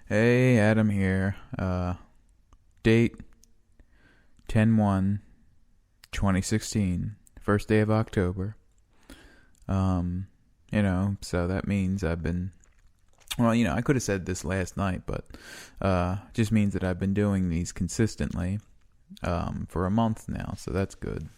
Hey, Adam here. Date 10/1/2016, first day of October. So that means I've been, well, I could have said this last night, but just means that I've been doing these consistently for a month now, so that's good.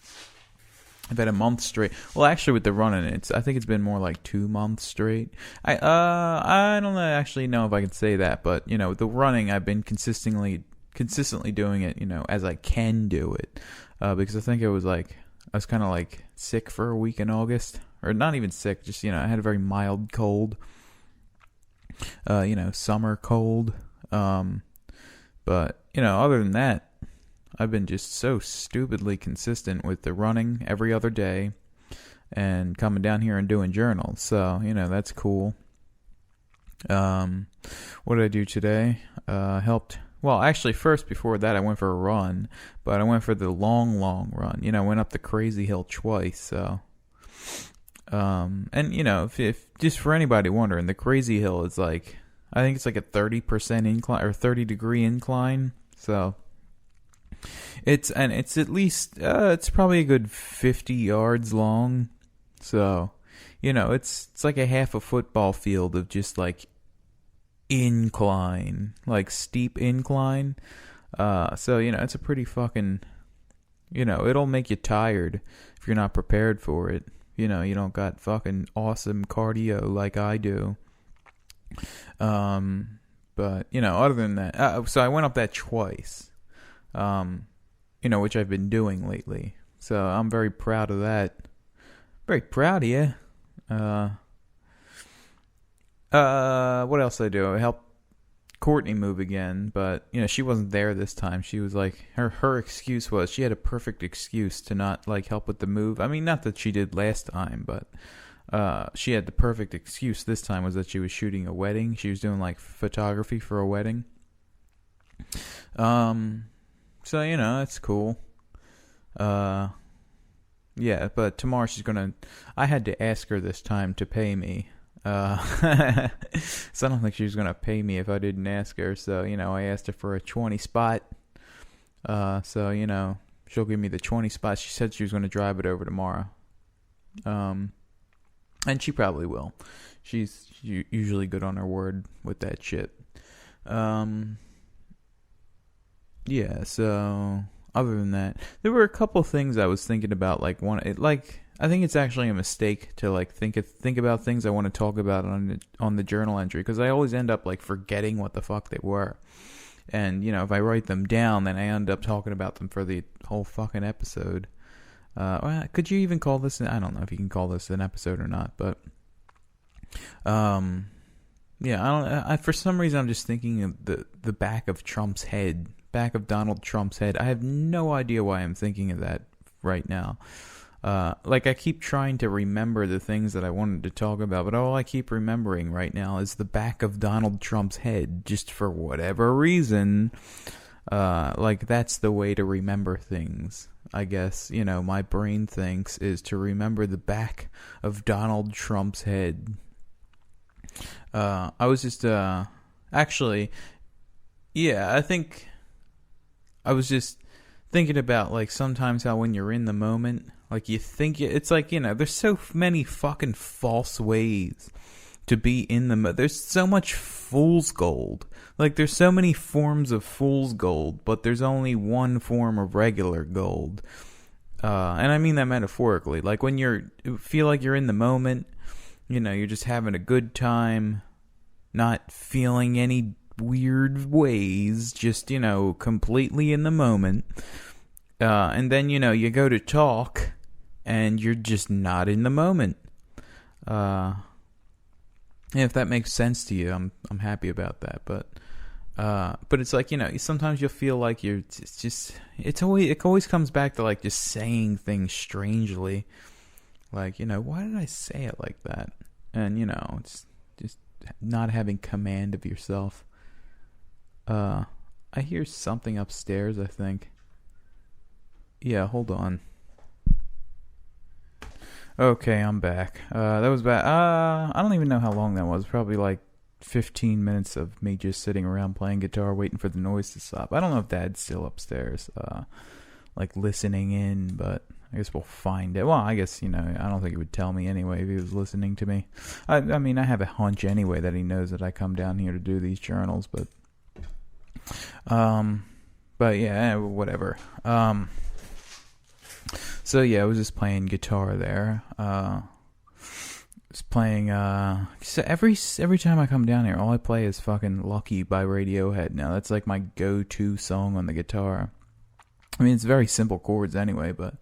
I've had a month straight. Well, actually, with the running, I think it's been more like 2 months straight. I don't actually know if I can say that, but the running, I've been consistently doing it, as I can do it, because I think I was kind of like sick for a week in August, or not even sick, just I had a very mild cold, summer cold, but other than that. I've been just so stupidly consistent with the running every other day and coming down here and doing journals. So, that's cool. What did I do today? Helped. Well, actually, first, before that, I went for a run, but I went for the long, long run. I went up the crazy hill twice. So, and, if just for anybody wondering, the crazy hill is I think it's like a 30% incline or 30-degree incline. So, it's at least it's probably a good 50 yards long. So, it's like a half a football field of just incline, like steep incline. So, it's a pretty fucking, it'll make you tired if you're not prepared for it. You don't got fucking awesome cardio like I do. But, other than that, so I went up that twice. Which I've been doing lately. So I'm very proud of that. Very proud of you. What else did I do? I helped Courtney move again, but she wasn't there this time. She was her excuse was she had a perfect excuse to not help with the move. I mean, not that she did last time, but she had the perfect excuse this time was that she was shooting a wedding. She was doing photography for a wedding. So, it's cool. Yeah, but tomorrow I had to ask her this time to pay me. So I don't think she was gonna pay me if I didn't ask her. So, I asked her for a 20 spot. So, she'll give me the 20 spot. She said she was gonna drive it over tomorrow. And she probably will. She's usually good on her word with that shit. Yeah, so other than that, there were a couple things I was thinking about. I think it's actually a mistake to think about things I want to talk about on the journal entry because I always end up forgetting what the fuck they were, and if I write them down, then I end up talking about them for the whole fucking episode. Could you even call this? I don't know if you can call this an episode or not, but yeah, I don't. For some reason, I'm just thinking of the back of Trump's head. Back of Donald Trump's head. I have no idea why I'm thinking of that right now. I keep trying to remember the things that I wanted to talk about, but all I keep remembering right now is the back of Donald Trump's head, just for whatever reason. That's the way to remember things, I guess. My brain thinks is to remember the back of Donald Trump's head. I was just, actually, yeah, I think I was just thinking about sometimes how when you're in the moment, you think it's there's so many fucking false ways to be in the there's so much fool's gold. There's so many forms of fool's gold, but there's only one form of regular gold. And I mean that metaphorically. When you feel like you're in the moment, you're just having a good time, not feeling any weird ways, just completely in the moment, and then you go to talk and you're just not in the moment. If that makes sense to you, I'm happy about that. But it's sometimes you'll feel like you're it always comes back to just saying things strangely, why did I say it like that? And it's just not having command of yourself. I hear something upstairs, I think. Yeah, hold on. Okay, I'm back. That was bad. I don't even know how long that was. Probably 15 minutes of me just sitting around playing guitar, waiting for the noise to stop. I don't know if Dad's still upstairs, like listening in, but I guess we'll find it. Well, I guess, I don't think he would tell me anyway if he was listening to me. I mean, I have a hunch anyway that he knows that I come down here to do these journals, but yeah, whatever. So yeah, I was just playing guitar there. Just playing, so every time I come down here, all I play is fucking Lucky by Radiohead now. That's like my go-to song on the guitar. I mean, it's very simple chords anyway, but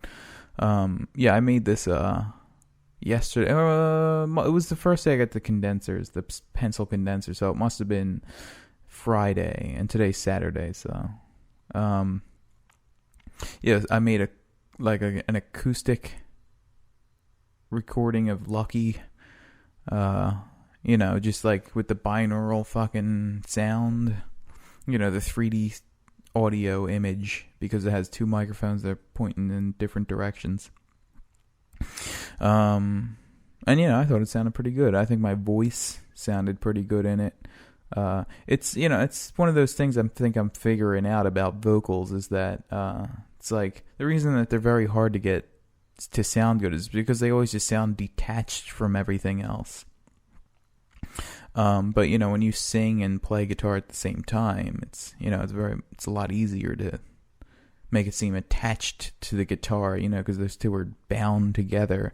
yeah, I made this yesterday. It was the first day I got the condensers, the pencil condenser, so it must have been Friday, and today's Saturday, so yeah, I made an acoustic recording of Lucky, just like with the binaural fucking sound, the 3D audio image, because it has two microphones that are pointing in different directions. And I thought it sounded pretty good. I think my voice sounded pretty good in it. It's one of those things I'm figuring out about vocals, is that it's like the reason that they're very hard to get to sound good is because they always just sound detached from everything else. But when you sing and play guitar at the same time, it's a lot easier to make it seem attached to the guitar, because those two are bound together,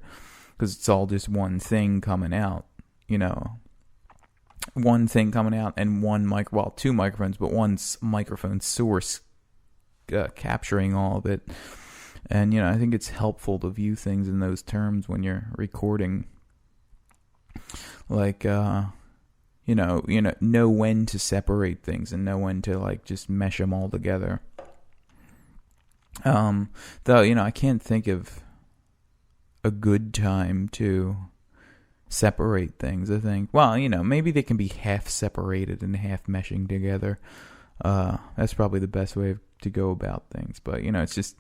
because it's all just one thing coming out, one thing coming out, and two microphones, but one microphone source capturing all of it. And I think it's helpful to view things in those terms when you're recording, like know when to separate things and know when to like just mesh them all together. Though I can't think of a good time to separate things. I think, well, maybe they can be half separated and half meshing together. That's probably the best way to go about things. But it's just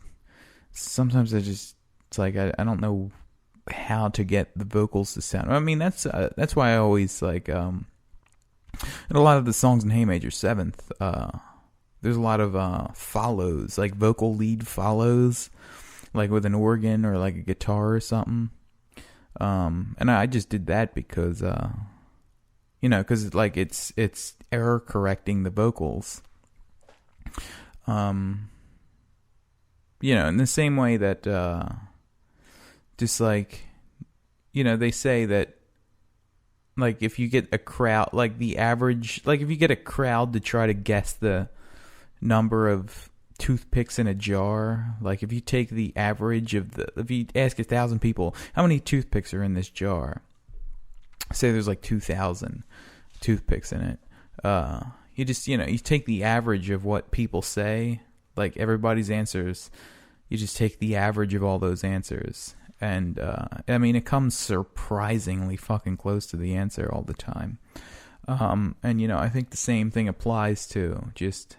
sometimes it's like I don't know how to get the vocals to sound. I mean, that's why I always like in a lot of the songs in Hey Major Seventh, there's a lot of follows, like vocal lead follows, like with an organ or like a guitar or something. And I just did that because because like it's error correcting the vocals. In the same way that just like they say that, like, if you get a crowd, like the average, like if you get a crowd to try to guess the number of toothpicks in a jar, like if you take the average of if you ask 1,000 people, how many toothpicks are in this jar? Say there's like 2,000 toothpicks in it. You just, you take the average of what people say, like everybody's answers. You just take the average of all those answers. And, I mean, it comes surprisingly fucking close to the answer all the time. And, I think the same thing applies to just,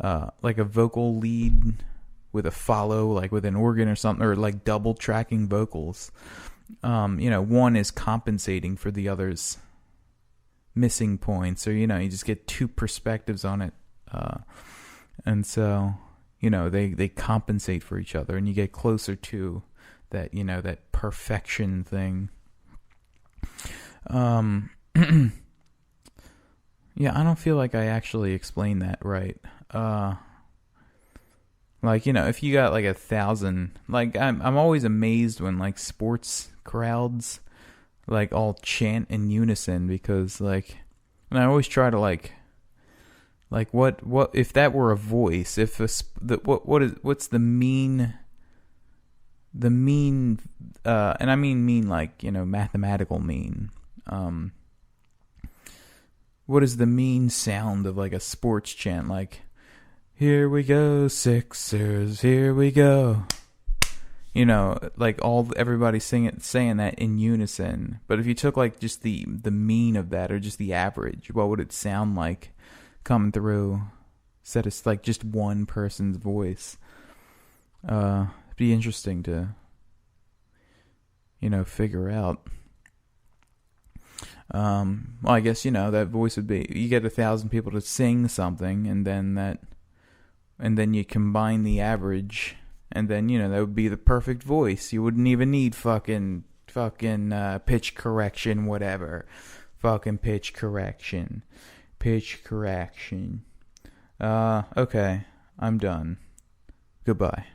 like a vocal lead with a follow, like with an organ or something, or like double tracking vocals. One is compensating for the other's missing points, or, you just get two perspectives on it. And so, they compensate for each other, and you get closer to that, that perfection thing. Yeah, I don't feel like I actually explained that right. Like, if you got like 1,000, like I'm always amazed when like sports crowds like all chant in unison, because like, and I always try to like what if that were a voice, if what's the mean, and I mean like, mathematical mean, what is the mean sound of like a sports chant? Like, here we go, Sixers, here we go. Like everybody saying that in unison. But if you took like just the mean of that, or just the average, what would it sound like coming through? Instead of like just one person's voice. It'd be interesting to, figure out. Well, I guess, that voice would be, you get 1,000 people to sing something, and then you combine the average, and then, that would be the perfect voice. You wouldn't even need fucking pitch correction, whatever. Fucking pitch correction. Okay, I'm done. Goodbye.